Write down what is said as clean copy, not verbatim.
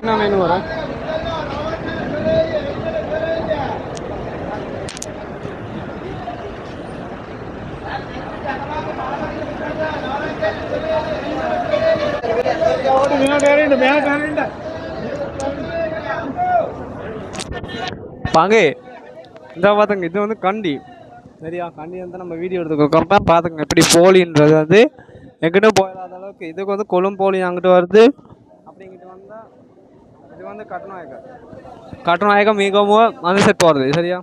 என்ன மீன் வரும்? பாங்கே இந்த பார்த்துங்க, இது வந்து கண்டி சரியா. கண்டி வந்து நம்ம வீடியோ எடுத்துக்கிறோம் பார்த்துங்க. எப்படி போலின்றது வந்து எங்கிட்ட போயிடாத அளவுக்கு இதுக்கு வந்து கொழும்பு போலி அங்கிட்டு வருது. அப்படிங்கிட்டு வந்தால் இது வந்து கட்டுநாயக்கம் மிகவும் வந்து செட் போகிறது சரியா.